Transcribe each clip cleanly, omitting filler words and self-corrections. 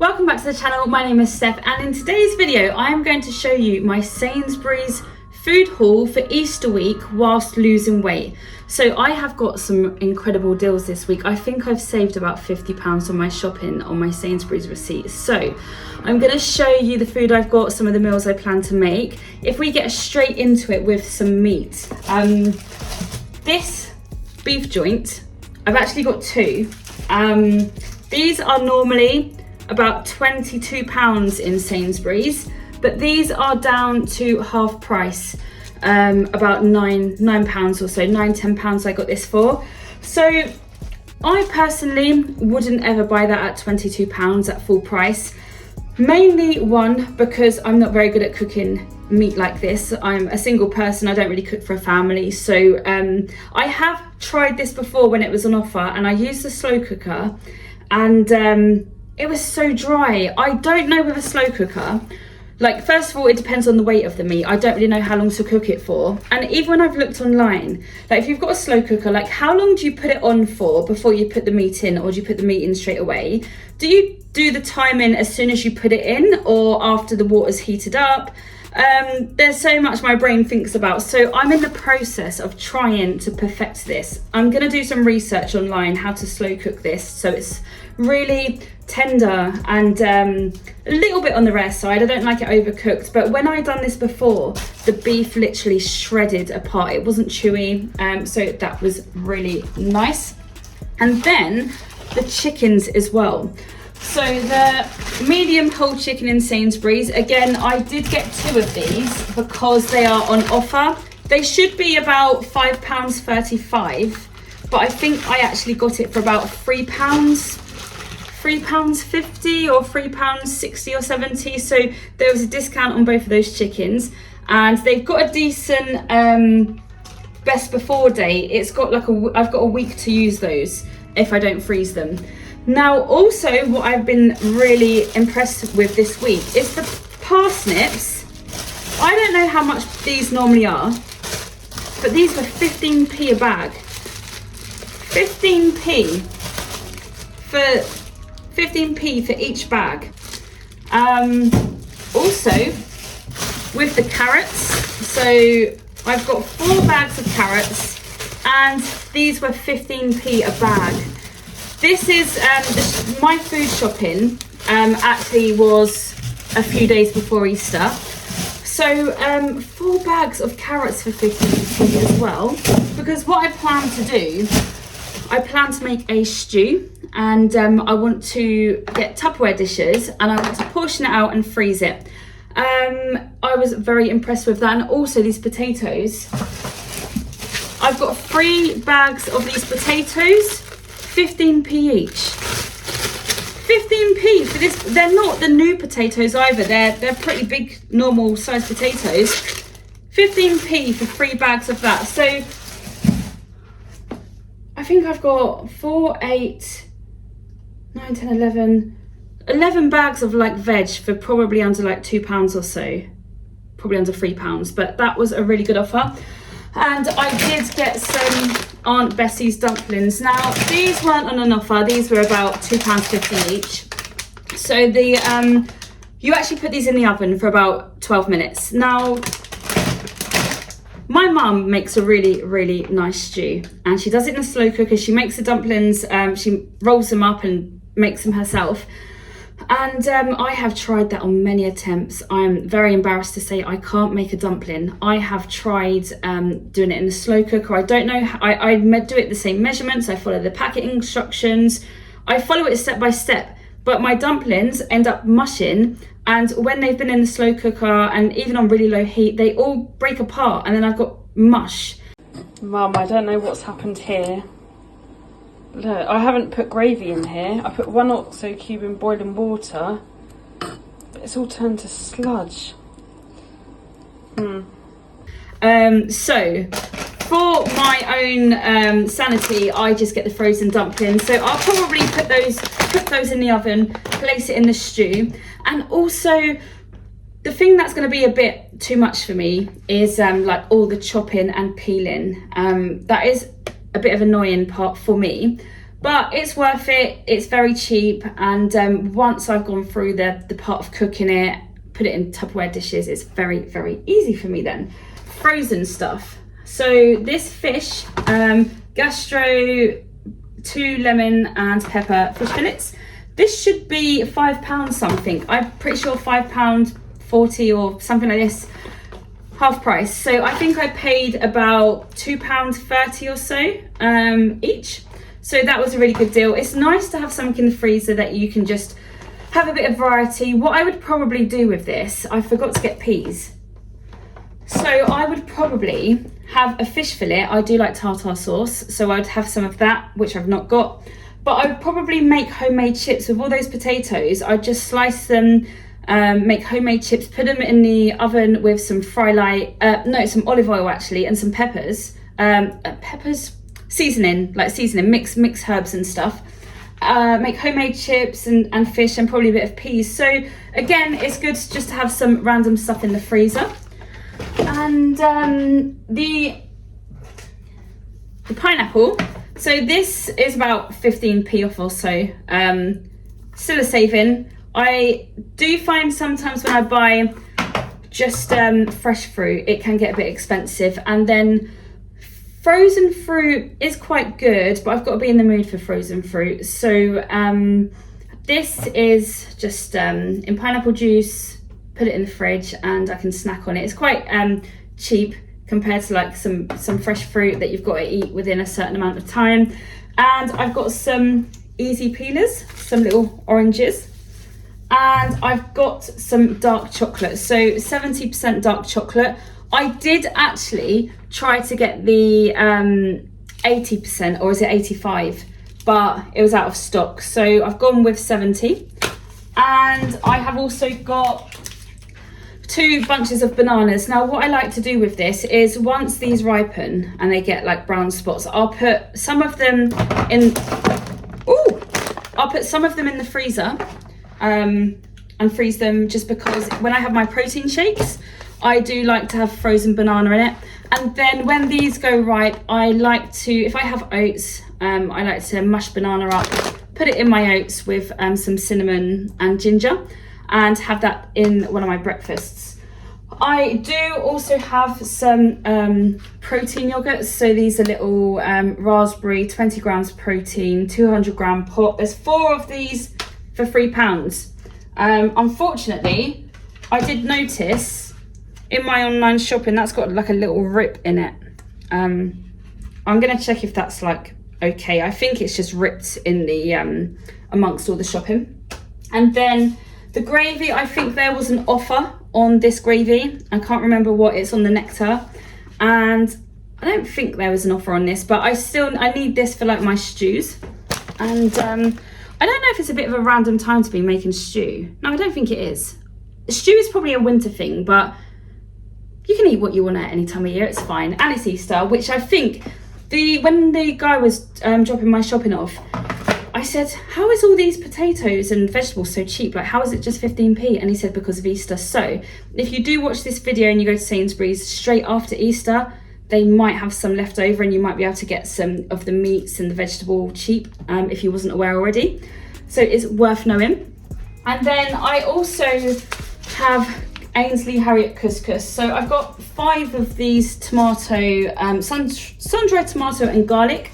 Welcome back to the channel. My name is Steph, and in today's video I am going to show you my Sainsbury's food haul for Easter week whilst losing weight. So I have got some incredible deals this week. I think I've saved about £50 on my shopping on my Sainsbury's receipts. So I'm going to show you the food I've got, some of the meals I plan to make. If we get straight into it with some meat, this beef joint, I've actually got two. These are normally about £22 in Sainsbury's, but these are down to half price, about £9 or so, £9–10 I got this for. So I personally wouldn't ever buy that at £22 at full price. Mainly one, because I'm not very good at cooking meat like this. I'm a single person, I don't really cook for a family. So I have tried this before when it was on offer, and I used the slow cooker, and it was so dry. I don't know with a slow cooker, like, first of all, it depends on the weight of the meat. I don't really know how long to cook it for. And even when I've looked online, like, if you've got a slow cooker, like, how long do you put it on for before you put the meat in, or do you put the meat in straight away? Do you do the timing as soon as you put it in, or after the water's heated up? There's so much my brain thinks about. So I'm in the process of trying to perfect this. I'm gonna do some research online how to slow cook this so it's really tender and a little bit on the rare side. I don't like it overcooked, but when I done this before, the beef literally shredded apart. It wasn't chewy, so that was really nice. And then the chickens as well. So the medium whole chicken in Sainsbury's, again, I did get two of these because they are on offer. They should be about £5.35, but I think I actually got it for about £3.50 or £3.60 or 70. So there was a discount on both of those chickens, and they've got a decent best before date. It's got like I've got a week to use those if I don't freeze them. Now, also, what I've been really impressed with this week is the parsnips. I don't know how much these normally are, but these were 15p a bag. 15p for each bag. Also, with the carrots, so I've got 4 bags of carrots, and these were 15p a bag. This is my food shopping actually was a few days before Easter. So 4 bags of carrots for 15p as well, because what I plan to do, I plan to make a stew, and I want to get Tupperware dishes, and I want to portion it out and freeze it. I was very impressed with that. And also these potatoes. I've got 3 bags of these potatoes, 15p each. 15p for this. They're not the new potatoes either. They're pretty big, normal sized potatoes. 15p for 3 bags of that. So I think I've got 4, 8, 9, 10, 11 bags of like veg for probably under like £2 or so. Probably under £3, but that was a really good offer. And I did get some Aunt Bessie's dumplings. Now, these weren't on an offer. These were about £2.50 each. So the you actually put these in the oven for about 12 minutes. Now, my mum makes a really, really nice stew, and she does it in a slow cooker. She makes the dumplings, she rolls them up and makes them herself. And I have tried that on many attempts. I'm very embarrassed to say I can't make a dumpling. I have tried doing it in the slow cooker. I don't know, I do it the same measurements. I follow the packet instructions. I follow it step by step. But my dumplings end up mushing. And when they've been in the slow cooker and even on really low heat, they all break apart, and then I've got mush. Mum, I don't know what's happened here. Look, I haven't put gravy in here. I put 1 oxo cube in boiling water, but it's all turned to sludge. So for my own sanity, I just get the frozen dumplings. So I'll probably cook those in the oven, place it in the stew. And also, the thing that's going to be a bit too much for me is like all the chopping and peeling. That is a bit of an annoying part for me. but it's worth it. It's very cheap, and once I've gone through the part of cooking it, put it in Tupperware dishes, it's very, very easy for me then. Frozen stuff. So this fish, gastro 2 lemon and pepper fish fillets. This should be £5 something. I'm pretty sure £5.40 or something like this, half price. So I think I paid about £2.30 or so each. So that was a really good deal. It's nice to have something in the freezer that you can just have a bit of variety. What I would probably do with this, I forgot to get peas. So I would probably have a fish fillet. I do like tartar sauce, so I'd have some of that, which I've not got. But I would probably make homemade chips with all those potatoes. I'd just slice them, make homemade chips, put them in the oven with some some olive oil actually, and some peppers. Seasoning, mix herbs and stuff. Make homemade chips and fish and probably a bit of peas. So again, it's good just to have some random stuff in the freezer. And the pineapple, so this is about 15p off or so. Still a saving. I do find sometimes when I buy just fresh fruit, it can get a bit expensive, and then frozen fruit is quite good, but I've got to be in the mood for frozen fruit. So this is just in pineapple juice, put it in the fridge, and I can snack on it. It's quite cheap compared to like some fresh fruit that you've got to eat within a certain amount of time. And I've got some easy peelers, some little oranges, and I've got some dark chocolate, so 70% dark chocolate. I did actually try to get the 80%, or is it 85, but it was out of stock, so I've gone with 70. And I have also got 2 bunches of bananas. Now what I like to do with this is once these ripen and they get like brown spots, I'll put some of them in the freezer and freeze them, just because when I have my protein shakes, I do like to have frozen banana in it. And then when these go ripe, I like to, if I have oats, I like to mush banana up, put it in my oats with some cinnamon and ginger, and have that in one of my breakfasts. I do also have some protein yogurts. So these are little raspberry, 20 grams protein, 200 gram pot. There's 4 of these for £3. Unfortunately, I did notice in my online shopping that's got like a little rip in it. I'm gonna check if that's like okay. I think it's just ripped in the amongst all the shopping. And then the gravy, I think there was an offer on this gravy. I can't remember what, it's on the Nectar, and I don't think there was an offer on this, but I need this for like my stews. And I don't know if it's a bit of a random time to be making stew. No, I don't think it is. Stew is probably a winter thing, but you can eat what you want at any time of year, it's fine. And it's Easter, which I think, when the guy was dropping my shopping off, I said, how is all these potatoes and vegetables so cheap? Like, how is it just 15p? And he said, because of Easter. So if you do watch this video and you go to Sainsbury's straight after Easter, they might have some left over, and you might be able to get some of the meats and the vegetable cheap if you wasn't aware already. So it's worth knowing. And then I also have Ainsley Harriet couscous. So I've got 5 of these tomato, sun-dried tomato and garlic.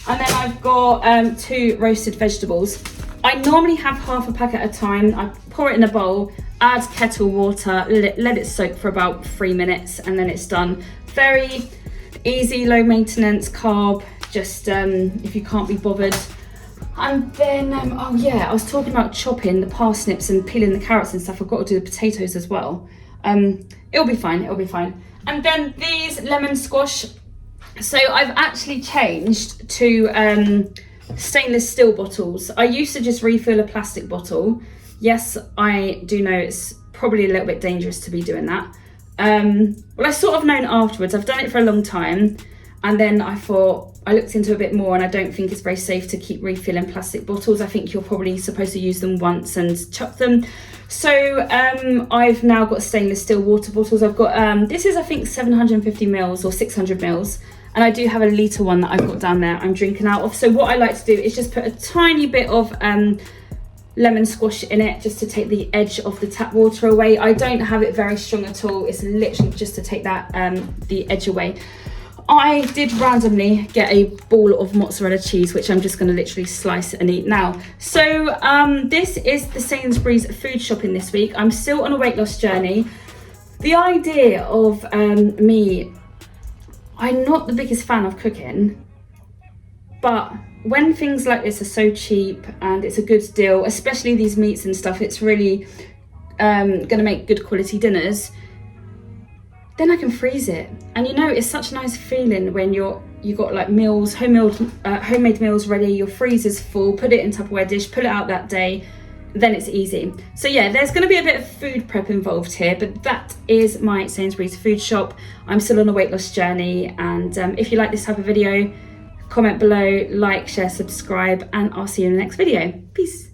And then I've got 2 roasted vegetables. I normally have half a pack at a time. I pour it in a bowl, add kettle water, let it soak for about 3 minutes, and then it's done. Very easy, low maintenance carb, just if you can't be bothered. And then, oh yeah, I was talking about chopping the parsnips and peeling the carrots and stuff. I've got to do the potatoes as well. It'll be fine, it'll be fine. And then these lemon squash. So I've actually changed to stainless steel bottles. I used to just refill a plastic bottle. Yes, I do know it's probably a little bit dangerous to be doing that. Well, I sort of known afterwards. I've done it for a long time, and then I looked into a bit more, and I don't think it's very safe to keep refilling plastic bottles. I think you're probably supposed to use them once and chuck them. So I've now got stainless steel water bottles. I've got this is, I think, 750 mils or 600 mils, And I do have a litre one that I've got down there I'm drinking out of. So what I like to do is just put a tiny bit of lemon squash in it, just to take the edge of the tap water away. I don't have it very strong at all. It's literally just to take that the edge away. I did randomly get a ball of mozzarella cheese, which I'm just going to literally slice and eat now. So this is the Sainsbury's food shopping this week. I'm still on a weight loss journey. The idea of me, I'm not the biggest fan of cooking, but when things like this are so cheap and it's a good deal, especially these meats and stuff, it's really gonna make good quality dinners, then I can freeze it. And you know, it's such a nice feeling when you got like meals, homemade meals ready, your freezer's full, put it in Tupperware dish, pull it out that day, then it's easy. So yeah, there's going to be a bit of food prep involved here, but that is my Sainsbury's food shop. I'm still on a weight loss journey, and if you like this type of video, comment below, like, share, subscribe, and I'll see you in the next video. Peace.